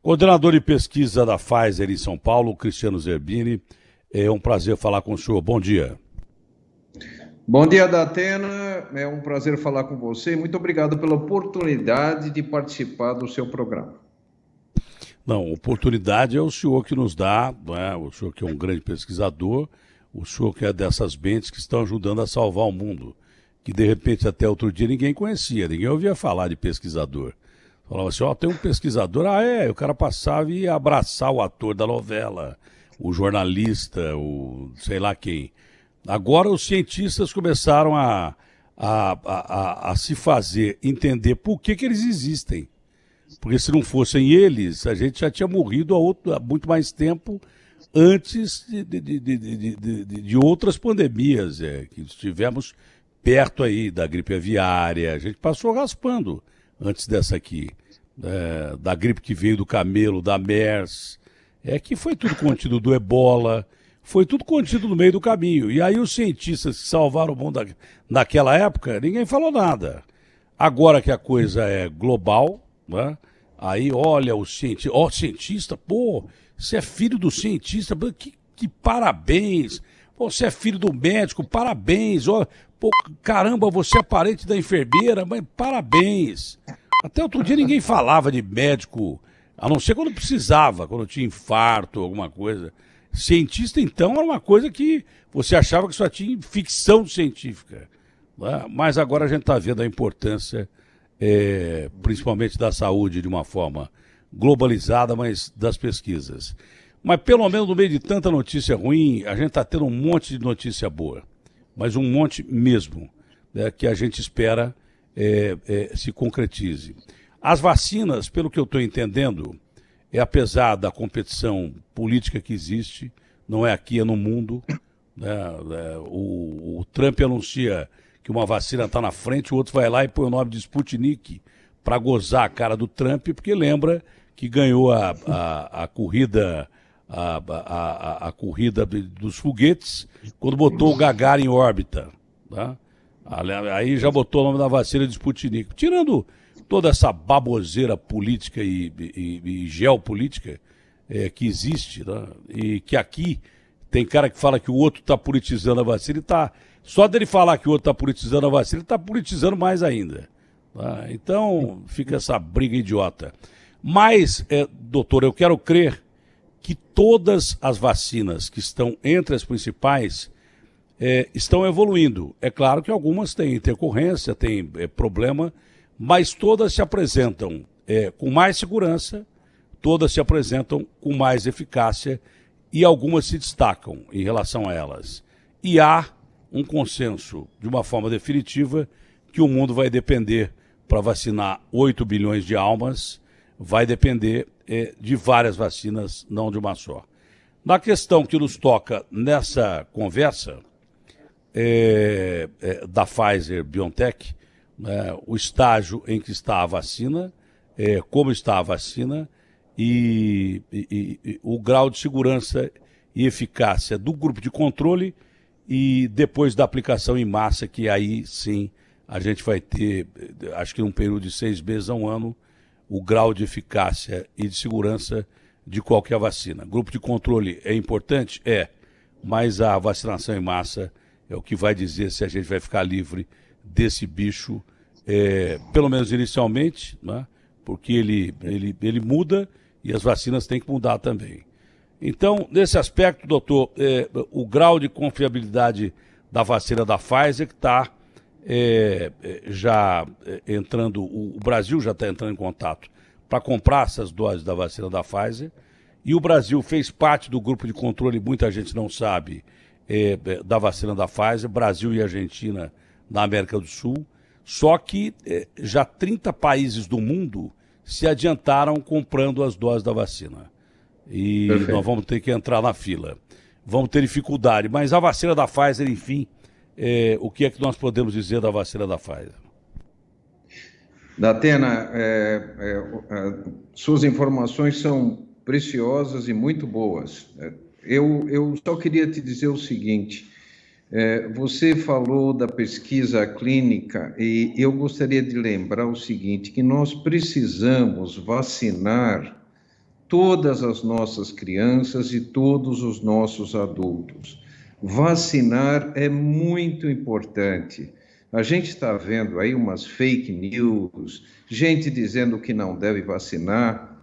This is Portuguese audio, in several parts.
Coordenador de pesquisa da Pfizer em São Paulo, Cristiano Zerbini. É um prazer falar com o senhor. Bom dia. Bom dia, Datena. É um prazer falar com você. Muito obrigado pela oportunidade de participar do seu programa. Não, oportunidade é o senhor que nos dá, não é? O senhor que é um grande pesquisador, o senhor que é dessas mentes que estão ajudando a salvar o mundo, que de repente até outro dia ninguém conhecia, ninguém ouvia falar de pesquisador. Falava assim, tem um pesquisador, o cara passava e ia abraçar o ator da novela, o jornalista, o sei lá quem. Agora os cientistas começaram a se fazer entender por que eles existem. Porque se não fossem eles, a gente já tinha morrido há muito mais tempo antes de outras pandemias que estivemos perto aí da gripe aviária. A gente passou raspando antes dessa aqui, da gripe que veio do camelo, da MERS, que foi tudo contido do Ebola, foi tudo contido no meio do caminho. E aí os cientistas que salvaram o mundo naquela época, ninguém falou nada. Agora que a coisa é global, né? Aí olha o cientista, cientista, você é filho do cientista, que parabéns, você é filho do médico, parabéns, caramba, você é parente da enfermeira, mas parabéns. Até outro dia ninguém falava de médico, a não ser quando precisava, quando tinha infarto, alguma coisa. Cientista, então, era uma coisa que você achava que só tinha ficção científica. Né? Mas agora a gente está vendo a importância, principalmente da saúde, de uma forma globalizada, mas das pesquisas. Mas pelo menos no meio de tanta notícia ruim, a gente está tendo um monte de notícia boa. Mas um monte mesmo, né, que a gente espera se concretize. As vacinas, pelo que eu estou entendendo, apesar da competição política que existe, não é aqui, é no mundo, né, o Trump anuncia que uma vacina está na frente, o outro vai lá e põe o nome de Sputnik para gozar a cara do Trump, porque lembra que ganhou a corrida a corrida dos foguetes quando botou o Gagarin em órbita. Tá? Aí já botou o nome da vacina de Sputnik. Tirando toda essa baboseira política e geopolítica que existe, né? E que aqui tem cara que fala que o outro está politizando a vacina e só dele falar que o outro está politizando a vacina, ele está politizando mais ainda. Tá? Então fica essa briga idiota. Mas, doutor, eu quero crer que todas as vacinas que estão entre as principais estão evoluindo. É claro que algumas têm intercorrência, têm problema, mas todas se apresentam com mais segurança, todas se apresentam com mais eficácia e algumas se destacam em relação a elas. E há um consenso, de uma forma definitiva, que o mundo vai depender, para vacinar 8 bilhões de almas, vai depender de várias vacinas, não de uma só. Na questão que nos toca nessa conversa da Pfizer-BioNTech, o estágio em que está a vacina, como está a vacina e o grau de segurança e eficácia do grupo de controle e depois da aplicação em massa, que aí sim a gente vai ter, acho que num período de 6 meses a um ano, o grau de eficácia e de segurança de qualquer vacina. Grupo de controle é importante? Mas a vacinação em massa é o que vai dizer se a gente vai ficar livre desse bicho, pelo menos inicialmente, né? Porque ele muda e as vacinas têm que mudar também. Então, nesse aspecto, doutor, o grau de confiabilidade da vacina da Pfizer que está já entrando, o Brasil já está entrando em contato para comprar essas doses da vacina da Pfizer, e o Brasil fez parte do grupo de controle, muita gente não sabe, da vacina da Pfizer, Brasil e Argentina na América do Sul, só que já 30 países do mundo se adiantaram comprando as doses da vacina. E Perfeito. Nós vamos ter que entrar na fila. Vamos ter dificuldade, mas a vacina da Pfizer, enfim, o que é que nós podemos dizer da vacina da Pfizer? Datena, suas informações são preciosas e muito boas. Eu só queria te dizer o seguinte, você falou da pesquisa clínica e eu gostaria de lembrar o seguinte, que nós precisamos vacinar todas as nossas crianças e todos os nossos adultos. Vacinar é muito importante. A gente está vendo aí umas fake news, gente dizendo que não deve vacinar.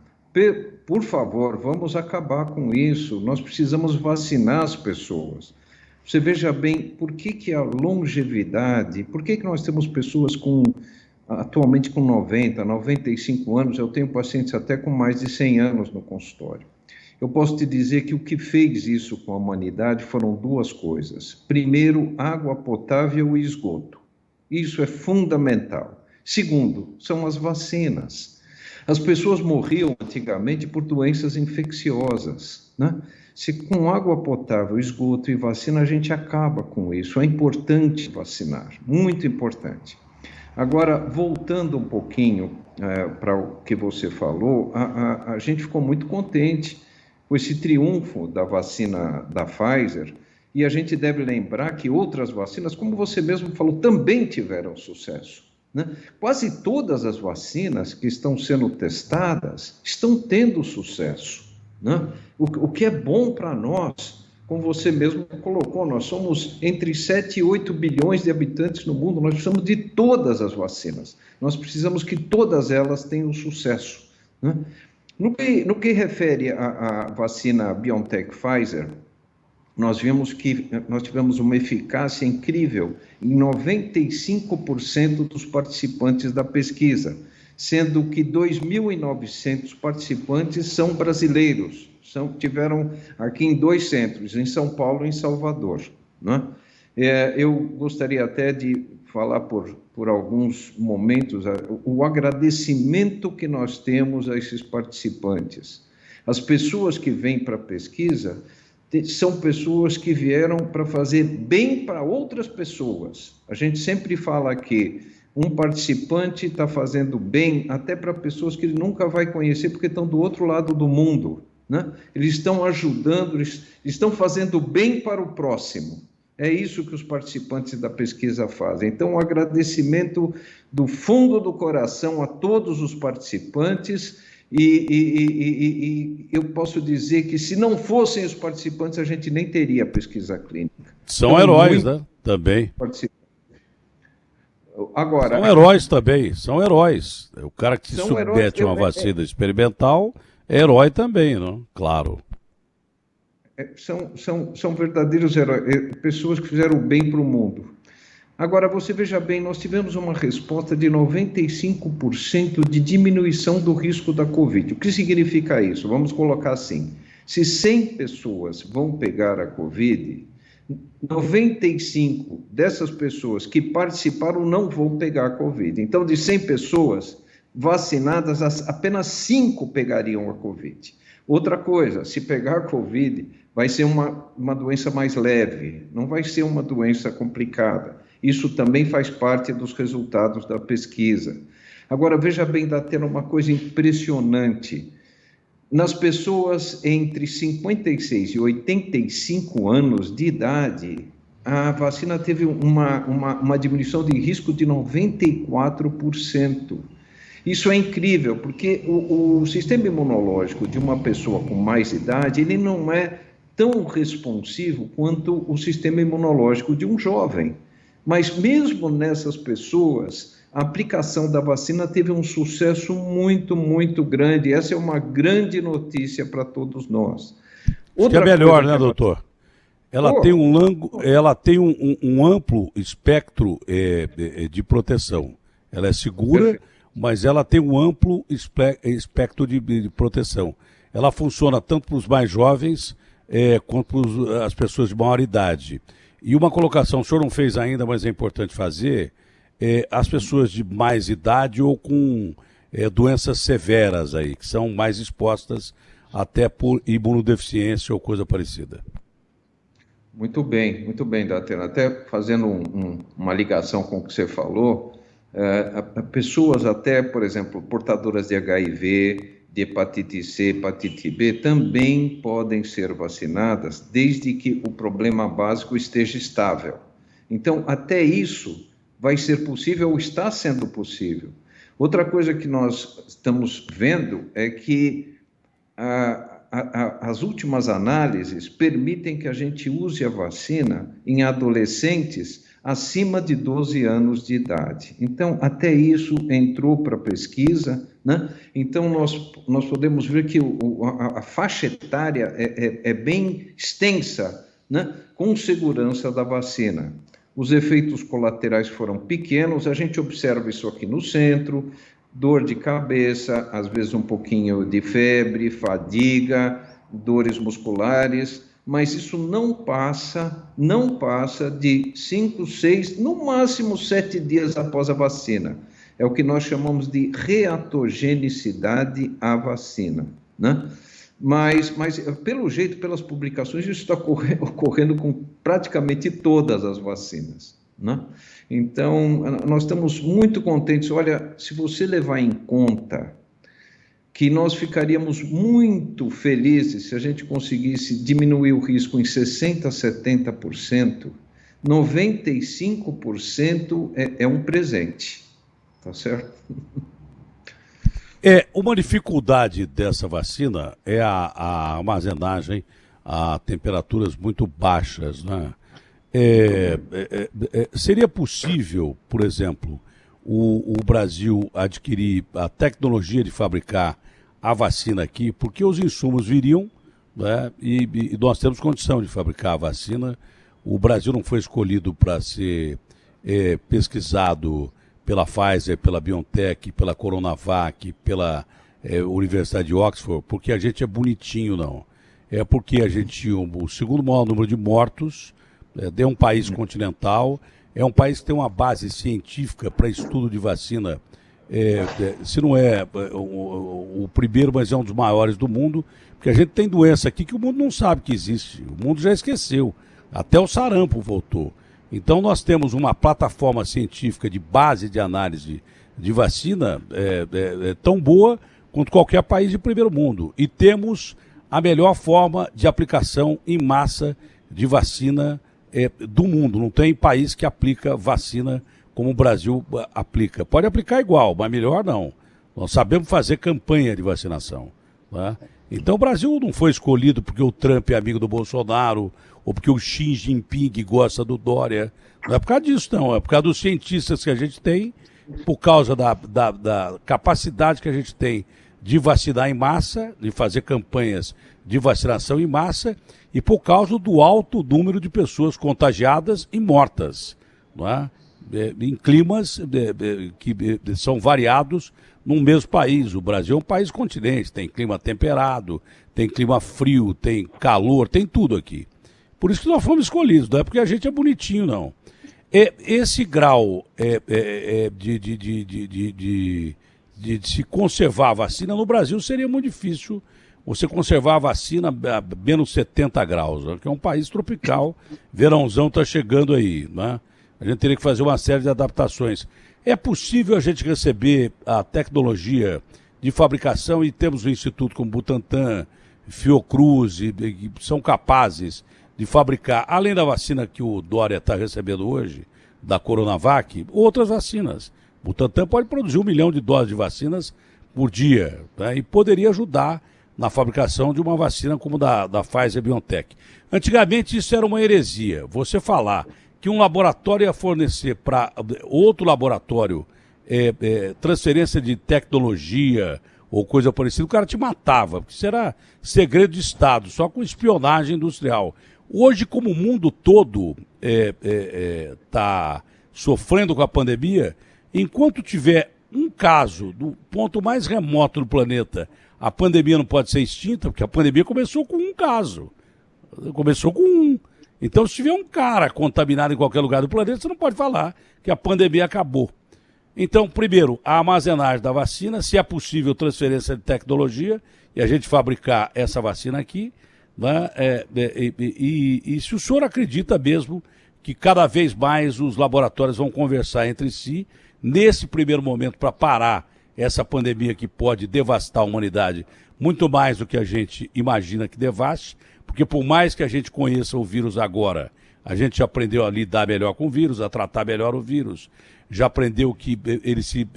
Por favor, vamos acabar com isso. Nós precisamos vacinar as pessoas. Você veja bem, por que a longevidade, por que nós temos pessoas atualmente com 90, 95 anos, eu tenho pacientes até com mais de 100 anos no consultório. Eu posso te dizer que o que fez isso com a humanidade foram duas coisas. Primeiro, água potável e esgoto. Isso é fundamental. Segundo, são as vacinas. As pessoas morriam antigamente por doenças infecciosas, né? Se com água potável, esgoto e vacina, a gente acaba com isso. É importante vacinar, muito importante. Agora, voltando um pouquinho para o que você falou, a gente ficou muito contente com esse triunfo da vacina da Pfizer, e a gente deve lembrar que outras vacinas, como você mesmo falou, também tiveram sucesso, né? Quase todas as vacinas que estão sendo testadas estão tendo sucesso, né? O que é bom para nós, como você mesmo colocou, nós somos entre 7 e 8 bilhões de habitantes no mundo, nós precisamos de todas as vacinas, nós precisamos que todas elas tenham sucesso, né? No que refere à vacina BioNTech-Pfizer, nós vimos que nós tivemos uma eficácia incrível em 95% dos participantes da pesquisa, sendo que 2.900 participantes são brasileiros, tiveram aqui em 2 centros, em São Paulo e em Salvador, né? Eu gostaria até de falar por alguns momentos o agradecimento que nós temos a esses participantes. As pessoas que vêm para a pesquisa são pessoas que vieram para fazer bem para outras pessoas. A gente sempre fala que um participante está fazendo bem até para pessoas que ele nunca vai conhecer porque estão do outro lado do mundo, né? Eles estão ajudando, eles estão fazendo bem para o próximo. É isso que os participantes da pesquisa fazem. Então, um agradecimento do fundo do coração a todos os participantes e eu posso dizer que se não fossem os participantes, a gente nem teria pesquisa clínica. São então, heróis, né? Também. Agora, são heróis também, são heróis. O cara que se submete a uma vacina experimental é herói também, não? Claro. São verdadeiros heróis, pessoas que fizeram bem para o mundo. Agora, você veja bem, nós tivemos uma resposta de 95% de diminuição do risco da Covid. O que significa isso? Vamos colocar assim, se 100 pessoas vão pegar a Covid, 95 dessas pessoas que participaram não vão pegar a Covid. Então, de 100 pessoas vacinadas, apenas 5 pegariam a Covid. Outra coisa, se pegar a Covid, vai ser uma doença mais leve, não vai ser uma doença complicada. Isso também faz parte dos resultados da pesquisa. Agora, veja bem, dá até uma coisa impressionante. Nas pessoas entre 56 e 85 anos de idade, a vacina teve uma diminuição de risco de 94%. Isso é incrível, porque o sistema imunológico de uma pessoa com mais idade, ele não é tão responsivo quanto o sistema imunológico de um jovem. Mas mesmo nessas pessoas, a aplicação da vacina teve um sucesso muito, muito grande. Essa é uma grande notícia para todos nós. Outra que é melhor, né, doutor? Ela tem um amplo espectro de proteção. Ela é segura, perfeito, mas ela tem um amplo espectro de proteção. Ela funciona tanto para os mais jovens quanto para as pessoas de maior idade. E uma colocação, o senhor não fez ainda, mas é importante fazer, as pessoas de mais idade ou com doenças severas aí, que são mais expostas até por imunodeficiência ou coisa parecida. Muito bem, Datena. Até fazendo uma ligação com o que você falou, pessoas até, por exemplo, portadoras de HIV, de hepatite C, hepatite B, também podem ser vacinadas desde que o problema básico esteja estável. Então, até isso vai ser possível ou está sendo possível. Outra coisa que nós estamos vendo é que as últimas análises permitem que a gente use a vacina em adolescentes acima de 12 anos de idade. Então, até isso entrou para a pesquisa, né? Então, nós podemos ver que a faixa etária é bem extensa, né? Com segurança da vacina. Os efeitos colaterais foram pequenos, a gente observa isso aqui no centro, dor de cabeça, às vezes um pouquinho de febre, fadiga, dores musculares, mas isso não passa de 5, 6, no máximo 7 dias após a vacina. É o que nós chamamos de reatogenicidade à vacina, né? Mas pelo jeito, pelas publicações, isso está ocorrendo com praticamente todas as vacinas, né? Então, nós estamos muito contentes. Olha, se você levar em conta que nós ficaríamos muito felizes se a gente conseguisse diminuir o risco em 60%, 70%, 95% é um presente, tá certo? Uma dificuldade dessa vacina é a armazenagem a temperaturas muito baixas, né? Seria possível, por exemplo, o Brasil adquirir a tecnologia de fabricar a vacina aqui, porque os insumos viriam, né, e nós temos condição de fabricar a vacina. O Brasil não foi escolhido para ser pesquisado pela Pfizer, pela BioNTech, pela Coronavac, pela Universidade de Oxford, porque a gente é bonitinho, não. É porque a gente tinha o segundo maior número de mortos, é um país continental, é um país que tem uma base científica para estudo de vacina, se não é o primeiro, mas é um dos maiores do mundo, porque a gente tem doença aqui que o mundo não sabe que existe, o mundo já esqueceu, até o sarampo voltou. Então nós temos uma plataforma científica de base de análise de vacina tão boa quanto qualquer país de primeiro mundo. E temos a melhor forma de aplicação em massa de vacina do mundo. Não tem país que aplica vacina como o Brasil aplica. Pode aplicar igual, mas melhor não. Nós sabemos fazer campanha de vacinação, né? Então o Brasil não foi escolhido porque o Trump é amigo do Bolsonaro ou porque o Xi Jinping gosta do Dória. Não é por causa disso, não. É por causa dos cientistas que a gente tem, por causa da capacidade que a gente tem de vacinar em massa, de fazer campanhas de vacinação em massa, e por causa do alto número de pessoas contagiadas e mortas, não é? Em climas que são variados num mesmo país. O Brasil é um país continente, tem clima temperado, tem clima frio, tem calor, tem tudo aqui. Por isso que nós fomos escolhidos, não é porque a gente é bonitinho, não. Esse grau de se conservar a vacina no Brasil seria muito difícil. Você conservar a vacina a menos 70 graus, né? Que é um país tropical, verãozão está chegando aí, né? A gente teria que fazer uma série de adaptações. É possível a gente receber a tecnologia de fabricação e temos um instituto como Butantan, Fiocruz, que são capazes de fabricar, além da vacina que o Dória está recebendo hoje, da Coronavac, outras vacinas. Butantan pode produzir 1 milhão de doses de vacinas por dia, né? E poderia ajudar na fabricação de uma vacina como da Pfizer BioNTech. Antigamente isso era uma heresia. Você falar que um laboratório ia fornecer para outro laboratório transferência de tecnologia ou coisa parecida, o cara te matava, porque isso era segredo de Estado, só com espionagem industrial. Hoje, como o mundo todo está sofrendo com a pandemia, enquanto tiver um caso do ponto mais remoto do planeta, a pandemia não pode ser extinta, porque a pandemia começou com um caso. Começou com um. Então, se tiver um cara contaminado em qualquer lugar do planeta, você não pode falar que a pandemia acabou. Então, primeiro, a armazenagem da vacina, se é possível transferência de tecnologia, e a gente fabricar essa vacina aqui, né? E se o senhor acredita mesmo que cada vez mais os laboratórios vão conversar entre si, nesse primeiro momento, para parar essa pandemia que pode devastar a humanidade muito mais do que a gente imagina que devaste, porque por mais que a gente conheça o vírus agora, a gente já aprendeu a lidar melhor com o vírus, a tratar melhor o vírus, já aprendeu que ele se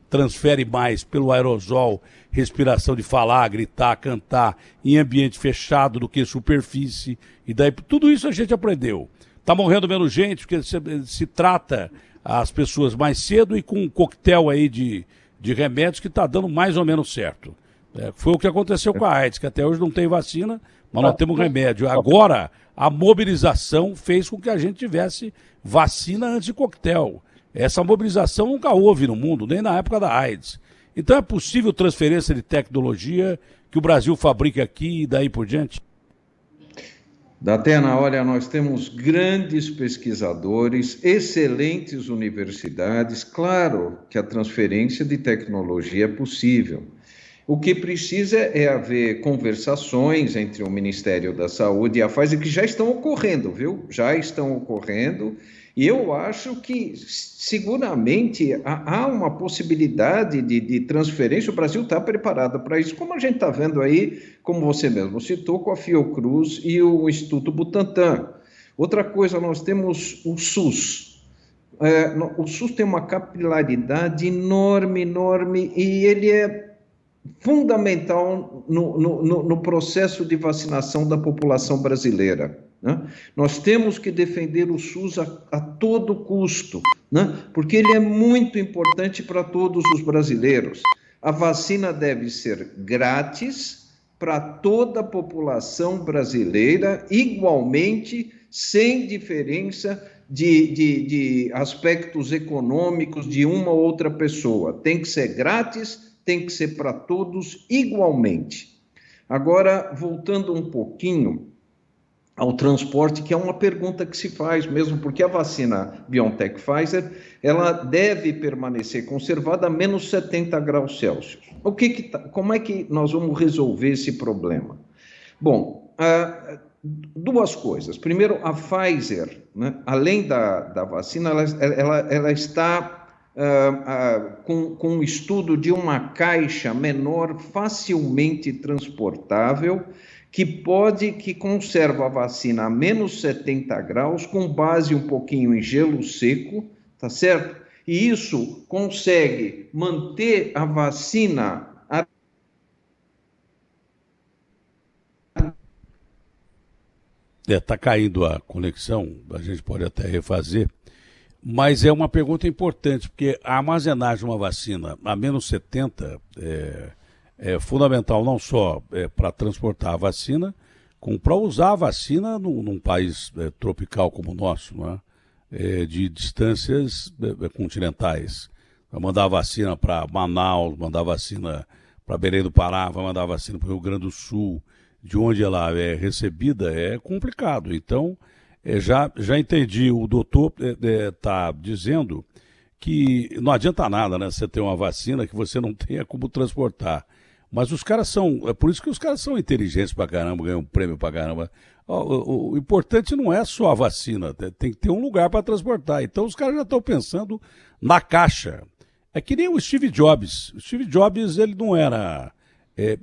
transfere mais pelo aerosol, respiração de falar, gritar, cantar em ambiente fechado do que superfície. E daí tudo isso a gente aprendeu. Está morrendo menos gente porque se trata as pessoas mais cedo e com um coquetel aí de remédios que está dando mais ou menos certo. Foi o que aconteceu com a AIDS, que até hoje não tem vacina, mas nós temos remédio. Agora, a mobilização fez com que a gente tivesse vacina antes de coquetel. Essa mobilização nunca houve no mundo, nem na época da AIDS. Então é possível transferência de tecnologia que o Brasil fabrica aqui e daí por diante? Datena, olha, nós temos grandes pesquisadores, excelentes universidades. Claro que a transferência de tecnologia é possível. O que precisa é haver conversações entre o Ministério da Saúde e a Pfizer, que já estão ocorrendo, viu? Já estão ocorrendo. E eu acho que, seguramente, há uma possibilidade de transferência. O Brasil está preparado para isso, como a gente está vendo aí, como você mesmo citou, com a Fiocruz e o Instituto Butantan. Outra coisa, nós temos o SUS. O SUS tem uma capilaridade enorme, e ele é fundamental no processo de vacinação da população brasileira. Né? Nós temos que defender o SUS a todo custo, né? Porque ele é muito importante para todos os brasileiros. A vacina deve ser grátis para toda a população brasileira, igualmente, sem diferença de aspectos econômicos de uma ou outra pessoa. Tem que ser grátis, tem que ser para todos igualmente. Agora, voltando um pouquinho ao transporte, que é uma pergunta que se faz mesmo, porque a vacina BioNTech Pfizer, ela deve permanecer conservada a menos 70 graus Celsius. Como é que nós vamos resolver esse problema? Bom, duas coisas. Primeiro, a Pfizer, né, além da vacina, ela está com um estudo de uma caixa menor, facilmente transportável, que conserva a vacina a menos 70 graus, com base um pouquinho em gelo seco, tá certo? E isso consegue manter a vacina... Está caindo a conexão, a gente pode até refazer, mas é uma pergunta importante, porque a armazenagem de uma vacina a menos 70 é fundamental não só para transportar a vacina, como para usar a vacina num país tropical como o nosso, não é? De distâncias continentais. Vai mandar a vacina para Manaus, mandar a vacina para Belém do Pará, vai mandar a vacina para o Rio Grande do Sul, de onde ela é recebida, é complicado. Então, já entendi, o doutor está dizendo que não adianta nada, né, você ter uma vacina que você não tenha como transportar. Mas os caras é por isso que os caras são inteligentes pra caramba, ganham um prêmio pra caramba. O importante não é só a vacina, tem que ter um lugar para transportar. Então os caras já estão pensando na caixa. É que nem o Steve Jobs. O Steve Jobs, ele não era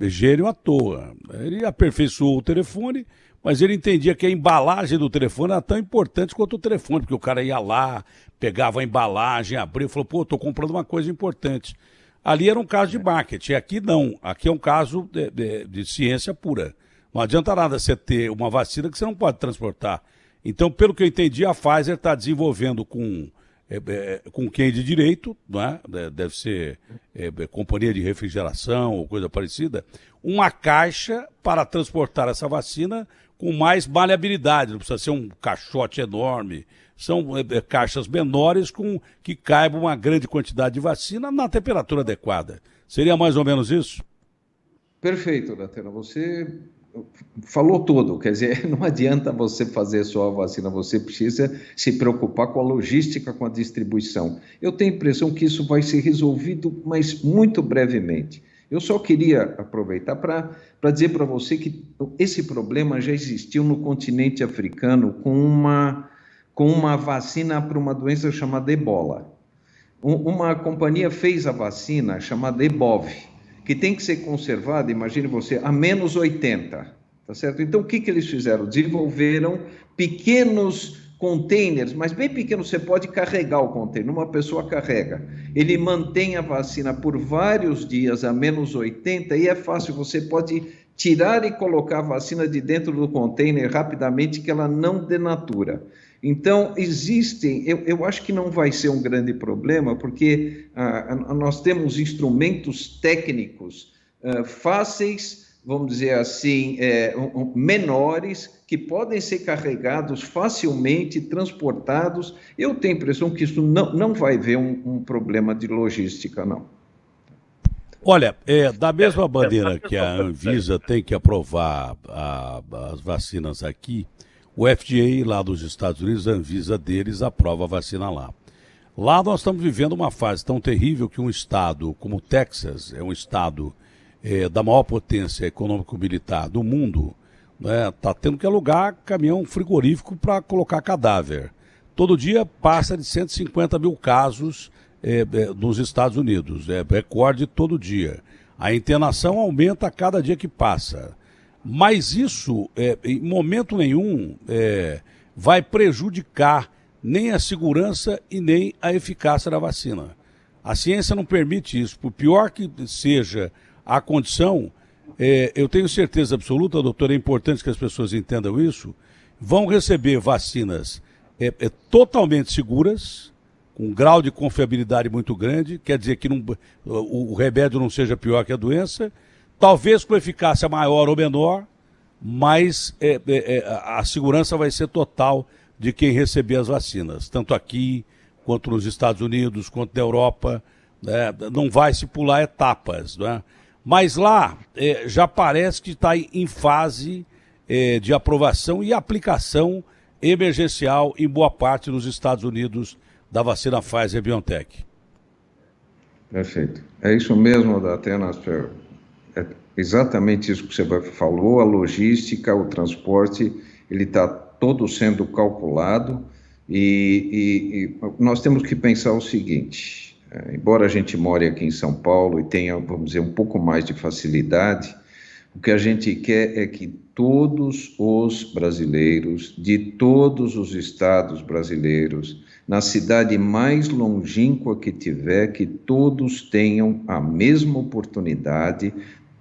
gênio à toa. Ele aperfeiçoou o telefone, mas ele entendia que a embalagem do telefone era tão importante quanto o telefone, porque o cara ia lá, pegava a embalagem, abria e falou, pô, estou comprando uma coisa importante. Ali era um caso de marketing, aqui não. Aqui é um caso de ciência pura. Não adianta nada você ter uma vacina que você não pode transportar. Então, pelo que eu entendi, a Pfizer está desenvolvendo com quem de direito, não é? Deve ser companhia de refrigeração ou coisa parecida, uma caixa para transportar essa vacina com mais maleabilidade. Não precisa ser um caixote enorme. São caixas menores que caibam uma grande quantidade de vacina na temperatura adequada. Seria mais ou menos isso? Perfeito, Datena. Você falou tudo. Quer dizer, não adianta você fazer só a vacina, você precisa se preocupar com a logística, com a distribuição. Eu tenho a impressão que isso vai ser resolvido, mas muito brevemente. Eu só queria aproveitar para dizer para você que esse problema já existiu no continente africano com uma vacina para uma doença chamada ebola. Uma companhia fez a vacina chamada Ebov, que tem que ser conservada, imagine você, a menos 80, tá certo? Então, o que eles fizeram? Desenvolveram pequenos containers, mas bem pequenos, você pode carregar o container, uma pessoa carrega. Ele mantém a vacina por vários dias a menos 80 e é fácil, você pode tirar e colocar a vacina de dentro do container rapidamente que ela não denatura. Então, existem, eu acho que não vai ser um grande problema, porque nós temos instrumentos técnicos fáceis, vamos dizer assim, menores, que podem ser carregados facilmente, transportados. Eu tenho a impressão que isso não vai ver um problema de logística, não. Olha, da mesma maneira que a Anvisa tem que aprovar as vacinas aqui, o FDA lá dos Estados Unidos, a Anvisa deles, aprova a vacina lá. Lá nós estamos vivendo uma fase tão terrível que um estado como o Texas, é um estado da maior potência econômico-militar do mundo, está tendo que alugar caminhão frigorífico para colocar cadáver. Todo dia passa de 150 mil casos nos Estados Unidos, recorde todo dia. A internação aumenta a cada dia que passa. Mas isso, em momento nenhum, vai prejudicar nem a segurança e nem a eficácia da vacina. A ciência não permite isso. Por pior que seja a condição, eu tenho certeza absoluta, doutor, é importante que as pessoas entendam isso, vão receber vacinas totalmente seguras, com um grau de confiabilidade muito grande, quer dizer que o remédio não seja pior que a doença, talvez com eficácia maior ou menor, mas a segurança vai ser total de quem receber as vacinas, tanto aqui, quanto nos Estados Unidos, quanto na Europa, não vai se pular etapas, né? Mas lá já parece que está em fase de aprovação e aplicação emergencial em boa parte dos Estados Unidos da vacina Pfizer-BioNTech. Perfeito. É isso mesmo, Datena. É exatamente isso que você falou, a logística, o transporte, ele está todo sendo calculado e nós temos que pensar o seguinte, embora a gente more aqui em São Paulo e tenha, vamos dizer, um pouco mais de facilidade, o que a gente quer é que todos os brasileiros, de todos os estados brasileiros, na cidade mais longínqua que tiver, que todos tenham a mesma oportunidade,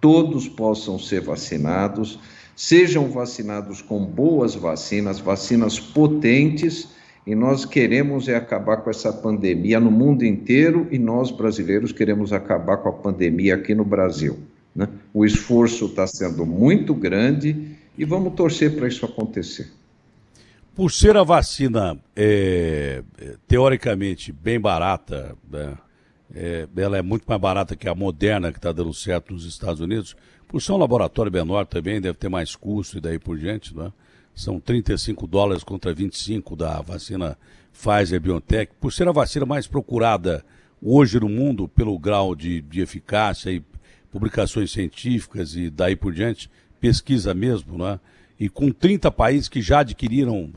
todos possam ser vacinados, sejam vacinados com boas vacinas, vacinas potentes, e nós queremos acabar com essa pandemia no mundo inteiro, e nós brasileiros queremos acabar com a pandemia aqui no Brasil, né? O esforço está sendo muito grande e vamos torcer para isso acontecer. Por ser a vacina teoricamente bem barata, né? Ela é muito mais barata que a Moderna, que está dando certo nos Estados Unidos. Por ser um laboratório menor também, deve ter mais custo e daí por diante, né? São $35 contra 25 da vacina Pfizer-BioNTech. Por ser a vacina mais procurada hoje no mundo pelo grau de eficácia e publicações científicas e daí por diante, pesquisa mesmo, né? E com 30 países que já adquiriram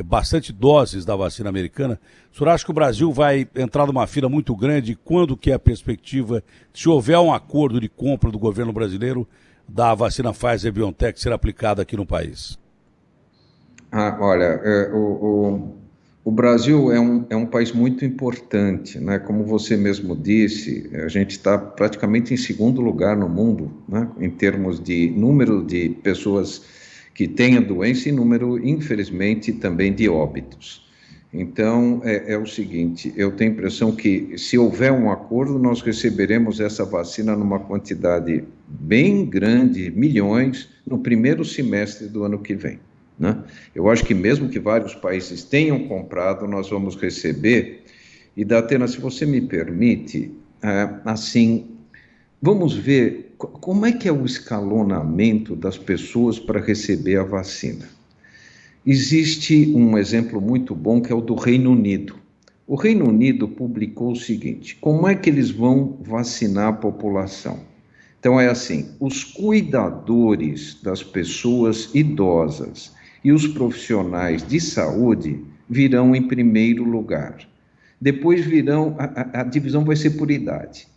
bastante doses da vacina americana, o senhor acha que o Brasil vai entrar numa fila muito grande? Quando que é a perspectiva, se houver um acordo de compra do governo brasileiro, da vacina Pfizer-BioNTech ser aplicada aqui no país? Olha, o Brasil é um país muito importante, né? Como você mesmo disse, a gente está praticamente em segundo lugar no mundo, né? Em termos de número de pessoas que têm a doença e número, infelizmente, também de óbitos. Então, é o seguinte, eu tenho a impressão que, se houver um acordo, nós receberemos essa vacina numa quantidade bem grande, milhões, no primeiro semestre do ano que vem, né? Eu acho que mesmo que vários países tenham comprado, nós vamos receber. E, Datena, se você me permite, assim, vamos ver como é que é o escalonamento das pessoas para receber a vacina. Existe um exemplo muito bom que é o do Reino Unido. O Reino Unido publicou o seguinte: como é que eles vão vacinar a população? Então é assim, os cuidadores das pessoas idosas e os profissionais de saúde virão em primeiro lugar. Depois virão, a divisão vai ser por idade.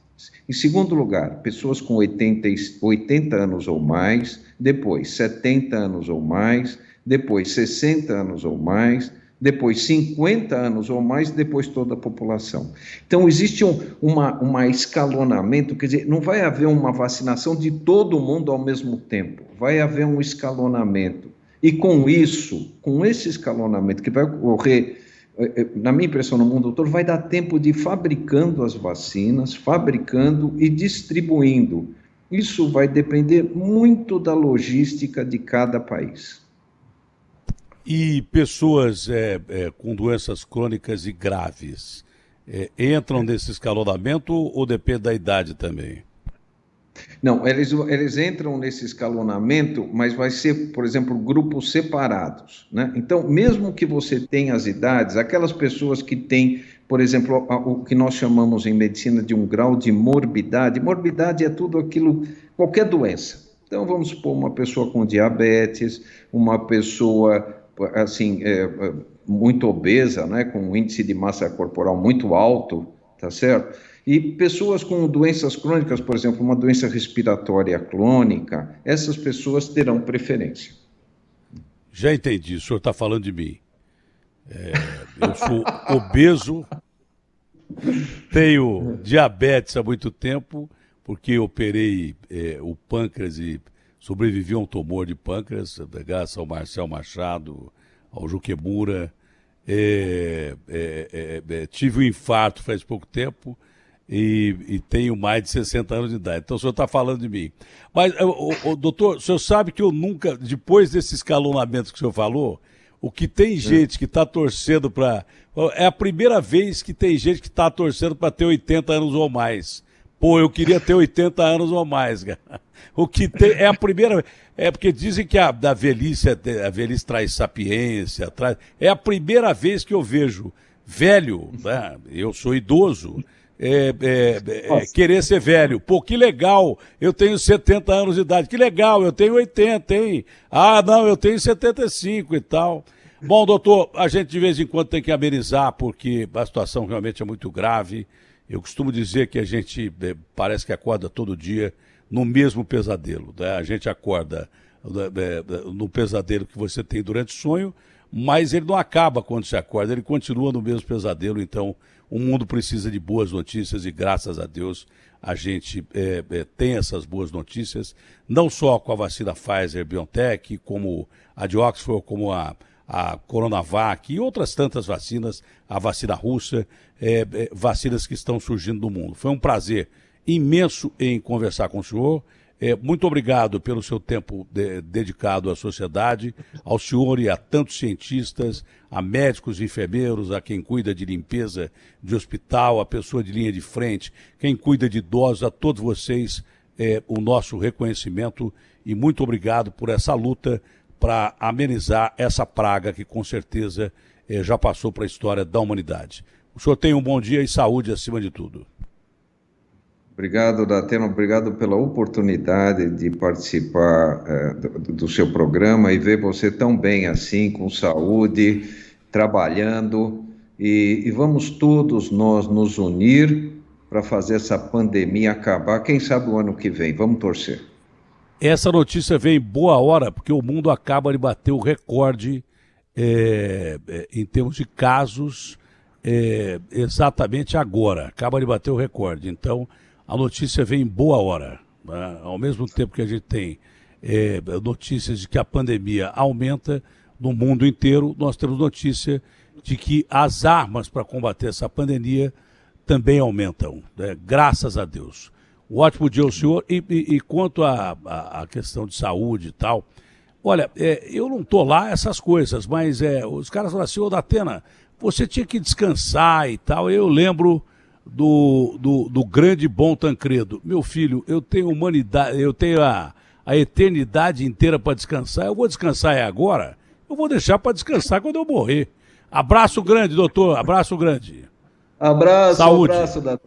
Em segundo lugar, pessoas com 80 anos ou mais, depois 70 anos ou mais, depois 60 anos ou mais, depois 50 anos ou mais, depois toda a população. Então, existe um escalonamento, quer dizer, não vai haver uma vacinação de todo mundo ao mesmo tempo, vai haver um escalonamento. E com isso, com esse escalonamento que vai ocorrer, na minha impressão, no mundo todo, vai dar tempo de ir fabricando as vacinas, fabricando e distribuindo. Isso vai depender muito da logística de cada país. E pessoas com doenças crônicas e graves entram nesse escalonamento ou depende da idade também? Não, eles entram nesse escalonamento, mas vai ser, por exemplo, grupos separados, né? Então, mesmo que você tenha as idades, aquelas pessoas que têm, por exemplo, o que nós chamamos em medicina de um grau de morbidade. Morbidade é tudo aquilo, qualquer doença. Então, vamos supor uma pessoa com diabetes, uma pessoa, assim, muito obesa, né, com um índice de massa corporal muito alto, tá certo? E pessoas com doenças crônicas, por exemplo, uma doença respiratória crônica, essas pessoas terão preferência. Já entendi, o senhor está falando de mim. Eu sou obeso, tenho diabetes há muito tempo, porque operei o pâncreas e sobrevivi a um tumor de pâncreas, graças ao Marcel Machado, ao Juquemura. Tive um infarto faz pouco tempo e tenho mais de 60 anos de idade. Então o senhor está falando de mim. Mas, doutor, o senhor sabe que eu nunca, depois desse escalonamento que o senhor falou, o que tem gente que está torcendo para... É a primeira vez que tem gente que está torcendo para ter 80 anos ou mais. Pô, eu queria ter 80 anos ou mais, cara. O que tem é a primeira. É porque dizem que a velhice traz sapiência, é a primeira vez que eu vejo velho, né? Eu sou idoso, querer ser velho. Pô, que legal, eu tenho 70 anos de idade, que legal, eu tenho 80, hein? Ah, não, eu tenho 75 e tal. Bom, doutor, a gente de vez em quando tem que amenizar, porque a situação realmente é muito grave. Eu costumo dizer que a gente parece que acorda todo dia no mesmo pesadelo, né? A gente acorda no pesadelo que você tem durante o sonho, mas ele não acaba quando se acorda, ele continua no mesmo pesadelo. Então o mundo precisa de boas notícias e graças a Deus a gente tem essas boas notícias, não só com a vacina Pfizer-BioNTech, como a de Oxford, como a Coronavac e outras tantas vacinas, a vacina russa, vacinas que estão surgindo no mundo. Foi um prazer imenso em conversar com o senhor. Muito obrigado pelo seu tempo dedicado à sociedade, ao senhor e a tantos cientistas, a médicos e enfermeiros, a quem cuida de limpeza de hospital, a pessoa de linha de frente, quem cuida de idosos, a todos vocês, o nosso reconhecimento e muito obrigado por essa luta para amenizar essa praga que com certeza já passou para a história da humanidade. O senhor tenha um bom dia e saúde acima de tudo. Obrigado, Datena, obrigado pela oportunidade de participar do seu programa e ver você tão bem assim, com saúde, trabalhando, e vamos todos nós nos unir para fazer essa pandemia acabar, quem sabe o ano que vem, vamos torcer. Essa notícia vem em boa hora, porque o mundo acaba de bater o recorde em termos de casos exatamente agora, acaba de bater o recorde, então a notícia vem em boa hora, né? Ao mesmo tempo que a gente tem notícias de que a pandemia aumenta no mundo inteiro, nós temos notícia de que as armas para combater essa pandemia também aumentam, né? Graças a Deus. Um ótimo dia ao senhor. E quanto à questão de saúde e tal, olha, eu não estou lá essas coisas, mas os caras falam assim, ô Datena, você tinha que descansar e tal. Eu lembro do grande bom Tancredo. Meu filho, eu tenho humanidade, eu tenho a eternidade inteira para descansar. Eu vou descansar agora? Eu vou deixar para descansar quando eu morrer. Abraço grande, doutor. Abraço grande. Abraço, saúde. Abraço,